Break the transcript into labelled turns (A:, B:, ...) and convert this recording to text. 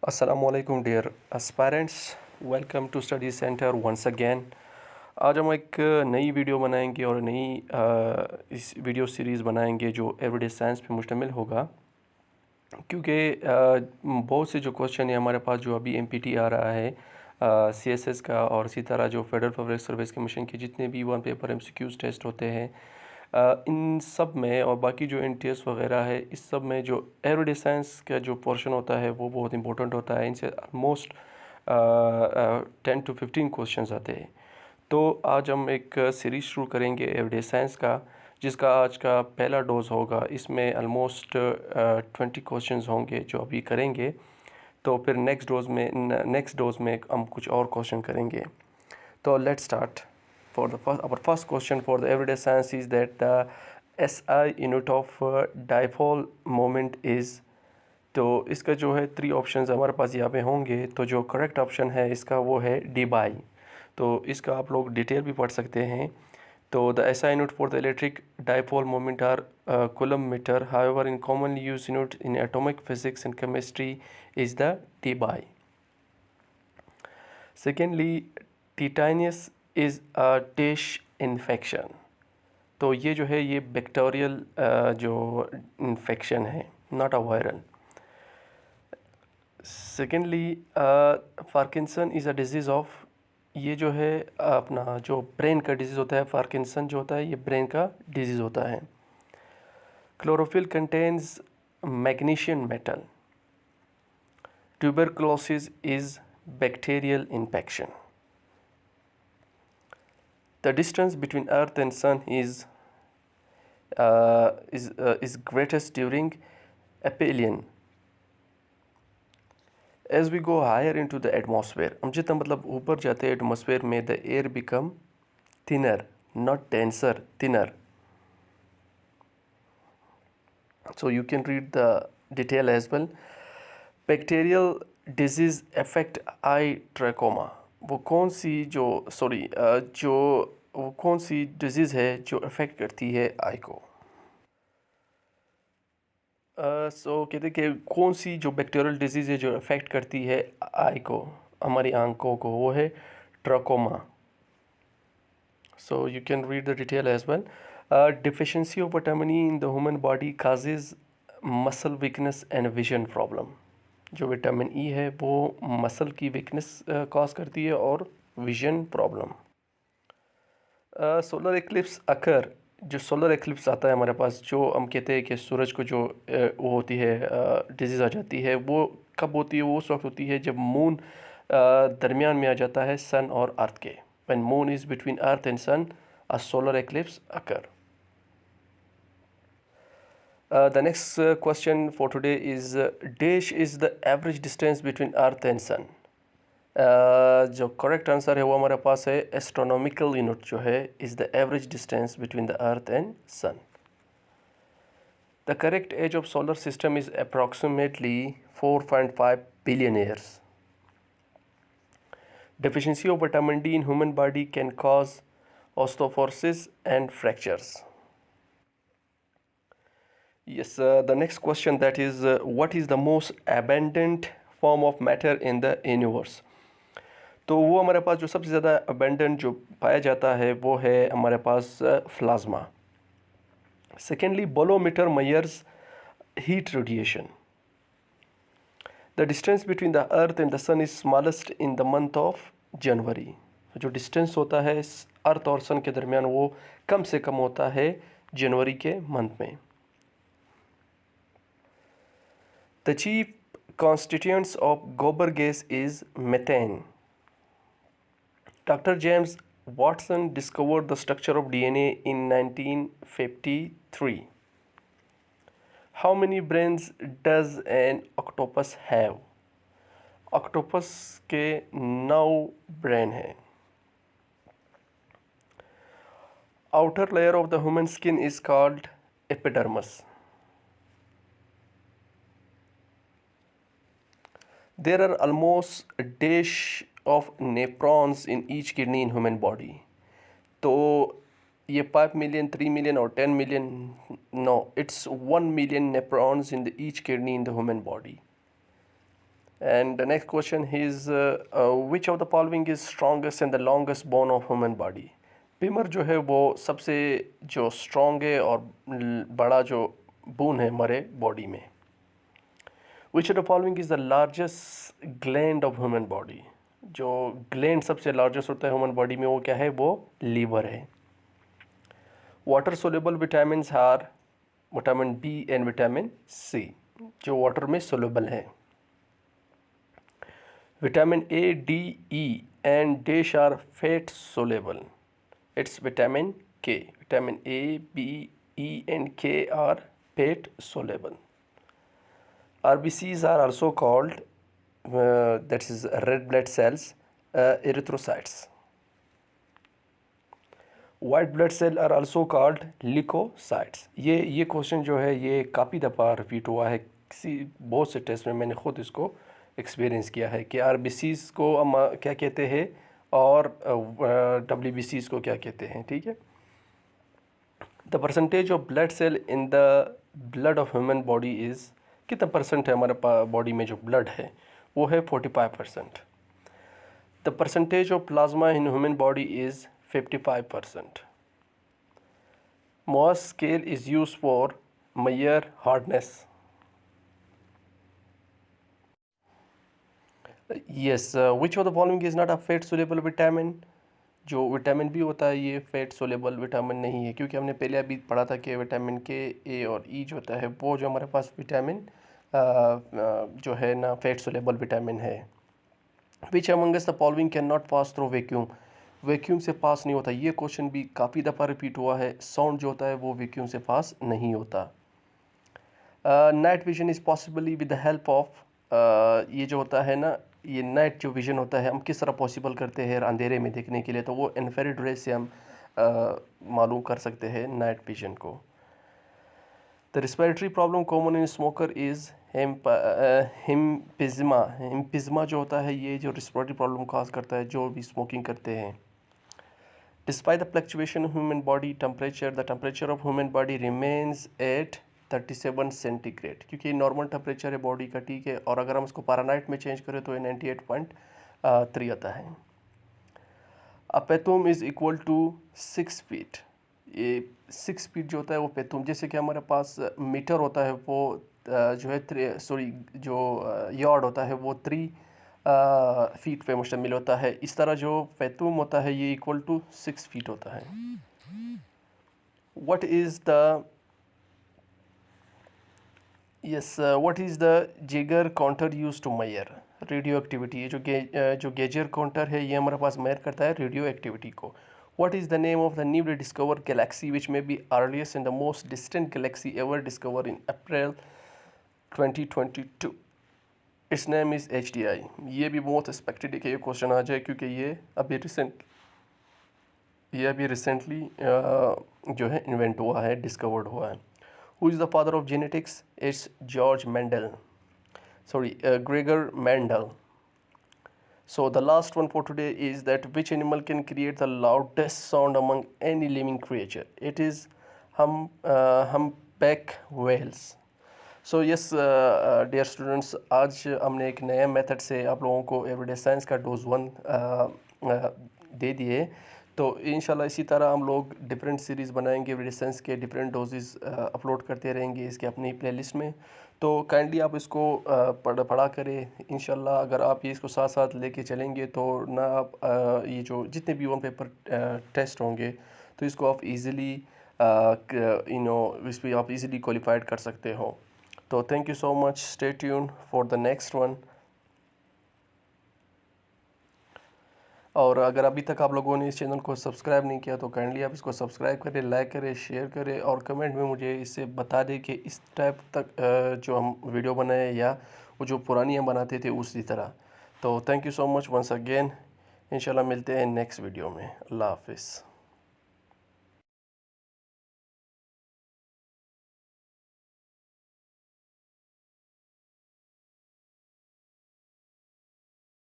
A: Assalamualaikum dear aspirants, welcome to study center once again। आज हम एक नई वीडियो बनाएंगे और इस वीडियो सीरीज़ बनाएंगे जो एवरीडे साइंस पे मुश्तमिल होगा। क्योंकि बहुत से जो क्वेश्चन है हमारे पास जो अभी एमपीटी आ रहा है सीएसएस का, और इसी तरह जो फेडरल पब्लिक सर्विस कमीशन के जितने भी वन पेपर एमसीक्यूज टेस्ट होते हैं इन सब में, और बाकी जो एनटीएस वगैरह है, इस सब में जो एवरीडे साइंस का जो पोर्शन होता है वो बहुत इंपॉर्टेंट होता है। इनसे ऑलमोस्ट 10 to 15 क्वेश्चन आते हैं। तो आज हम एक सीरीज़ शुरू करेंगे एवरीडे साइंस का, जिसका आज का पहला डोज होगा। इसमें ऑलमोस्ट 20 क्वेश्चंस होंगे जो अभी करेंगे। तो फिर नेक्स्ट डोज में हम कुछ और क्वेश्चन करेंगे। तो let's start. For the first question for the everyday science is that the SI unit of dipole moment is। तो इसका जो है 3 ऑप्शंस हमारे पास यहाँ पे होंगे। तो जो करेक्ट ऑप्शन है इसका वो है dBi। तो इसका आप लोग डिटेल भी पढ़ सकते हैं। तो the SI unit for the electric dipole moment are coulomb meter, however in commonly used unit in atomic physics and chemistry is the dBi। Secondly, tetanus is a dish infection। तो ये जो है ये बैक्टीरियल जो infection है, not a viral. Secondly, Parkinson is a disease of. ये जो है अपना जो ब्रेन का डिजीज़ होता है, पार्किंसन जो होता है ये ब्रेन का डिजीज़ होता है। Chlorophyll contains magnesium metal. Tuberculosis is bacterial infection. The distance between Earth and Sun is greatest during aphelion। As we go higher into the atmosphere, हम जितना मतलब ऊपर जाते हैं एटमॉस्फेयर में, the air become thinner, not denser, thinner। So you can read the detail as well। Bacterial disease affect eye trachoma। वो कौन सी disease है जो अफेक्ट करती है आई को। कहते कि कौन सी जो बैक्टीरियल डिजीज़ है जो अफेक्ट करती है आई को, हमारी आंखों को, वो है trachoma. So you can read the detail as well. Deficiency of vitamin E in the human body causes muscle weakness and vision problem. जो विटामिन ई है वो मसल की वीकनेस कॉज करती है और vision problem. Solar eclipse occur. जो solar eclipse आता है हमारे पास, जो हम कहते हैं कि सूरज को जो वो होती है डिजीज़ आ जाती है, वो कब होती है? वो उस वक्त होती है जब मून दरमियान में आ जाता है सन और अर्थ के। When moon is between earth and sun, a solar eclipse occur. The next question for today is dash is the average distance between earth and sun। जो करेक्ट आंसर है वो हमारे पास है एस्ट्रोनॉमिकल यूनिट जो है is the average distance between the earth and sun. The correct age of solar system is approximately 4.5 billion years. Deficiency of vitamin D in human body can cause osteoporosis and fractures। Yes, the next question that is what is the most abundant form of matter in the universe। तो वो हमारे पास जो सबसे ज़्यादा abundant जो पाया जाता है वो है हमारे पास plasma. Secondly, bolometer measures heat radiation. The distance between the earth and the sun is smallest in the month of January. जो डिस्टेंस होता है अर्थ और सन के दरमियान वो कम से कम होता है जनवरी के मंथ में। द चीफ कॉन्स्टिट्यूएंट्स ऑफ गोबर gas is methane. Dr. James Watson discovered the structure of DNA in 1953। How many brains does an octopus have? Octopus के 9 ब्रेन हैं। Outer layer of the human skin is called epidermis। There are almost a dash of nephrons in each kidney in human body। तो ये 5 million, 3 million और 10 million, no, it's 1 million nephrons in the each kidney in the human body। And the next question is which of the following is strongest and the longest bone of human body? Femur जो है वो सबसे जो strong है और बड़ा जो bone है हमारे बॉडी में. Which of the following is the largest gland of human body? जो ग्लैंड सबसे लार्जेस्ट होता है ह्यूमन बॉडी में वो क्या है? वो लीवर है. Water soluble vitamins are vitamin B and vitamin C, जो वाटर में सोल्यूबल है. Vitamin A, D, E and dash are fat soluble. It's vitamin K. Vitamin A, B, E and K are fat soluble. RBCs are also called, that is red blood cells, erythrocytes. White blood cell are also called leukocytes. ये question जो है ये काफ़ी दफ़ा repeat हुआ है किसी बहुत से टेस्ट में. मैंने ख़ुद इसको एक्सपीरियंस किया है कि RBCs को हम क्या कहते हैं और WBCs को क्या कहते हैं. ठीक है. The percentage of blood cell in the blood of human body is, कितना परसेंट है हमारे बॉडी में जो ब्लड है वो है 45%. The percentage of plasma in human body is 55%. Mohs scale is used for measure hardness. Yes, which of the following is not a fat soluble vitamin? जो vitamin B होता है ये फैट सोलेबल विटामिन नहीं है, क्योंकि हमने पहले अभी पढ़ा था कि विटामिन के, ए और ई जो होता है वो जो हमारे पास विटामिन जो है ना फैट सोलेबल विटामिन है. Which amongst the following can not pass through vacuum? Vacuum से पास नहीं होता. ये क्वेश्चन भी काफ़ी दफ़ा रिपीट हुआ है. साउंड जो होता है वो वैक्यूम से पास नहीं होता. Night vision is possibly with the help of, ये जो होता है ना ये नाइट जो विज़न होता है हम किस तरह पॉसिबल करते हैं अंधेरे में देखने के लिए, तो वो इन्फ्रारेड रे से हम मालूम कर सकते हैं नाइट विजन को. The respiratory problem common in smoker is emphysema. Emphysema जो होता है ये जो रिस्पिरेटरी प्रॉब्लम काज करता है जो भी स्मोकिंग करते हैं. Despite the fluctuation of human body temperature, the temperature of human body remains at 37 centigrade, क्योंकि नॉर्मल टेम्परेचर है बॉडी का. ठीक है. और अगर हम उसको फ़ारेनहाइट में चेंज करें तो ये 98.3 आता है. अ पेतुम इज़ इक्वल टू 6 फीट. ये 6 फीट जो होता है वो पेतुम, जैसे कि हमारे पास मीटर होता है वो जो है जो यार्ड होता है वो 3 फीट पे मुश्तमिल होता है. इस तरह जो पेतुम होता है ये इक्वल टू 6 फीट होता है. What is the what is the Geiger counter used to measure radio activity? ये जो गेजर काउंटर है ये हमारे पास मेजर करता है रेडियो एक्टिविटी को. What is the name of the newly discovered galaxy which may be earliest and the most distant galaxy ever discovered in April 2022? Its name is HDI. ये भी बहुत एक्सपेक्टेड है कि ये क्वेश्चन आ जाए, क्योंकि ये अभी रिसेंटली जो है इन्वेंट हुआ है, डिस्कवर्ड हुआ है. Who is the father of genetics? It's Gregor Mendel. So the last one for today is that which animal can create the loudest sound among any living creature? It is humpback whales. So yes, dear students, आज हमने एक नया method से आप लोगों को everyday science का dose 1 दे दिए. तो इंशाल्लाह इसी तरह हम लोग डिफरेंट सीरीज़ बनाएंगे, एवरीडे साइंस के डिफरेंट डोजेस अपलोड करते रहेंगे इसके अपनी प्लेलिस्ट में. तो काइंडली आप इसको पढ़ा करें. इंशाल्लाह अगर आप ये इसको साथ साथ लेके चलेंगे तो ना आप ये जो जितने भी वन पेपर टेस्ट होंगे तो इसको आप इजीली इस पर आप इजीली क्वालिफाइड कर सकते हो. तो thank you so much. Stay tune for the next one. और अगर अभी तक आप लोगों ने इस चैनल को सब्सक्राइब नहीं किया तो काइंडली आप इसको सब्सक्राइब करें, लाइक करें, शेयर करें और कमेंट में मुझे इससे बता दें कि इस टाइप तक जो हम वीडियो बनाए या वो जो पुरानी हम बनाते थे उसी तरह. तो thank you so much once again. इंशाल्लाह मिलते हैं नेक्स्ट वीडियो में. अल्लाह हाफिज़.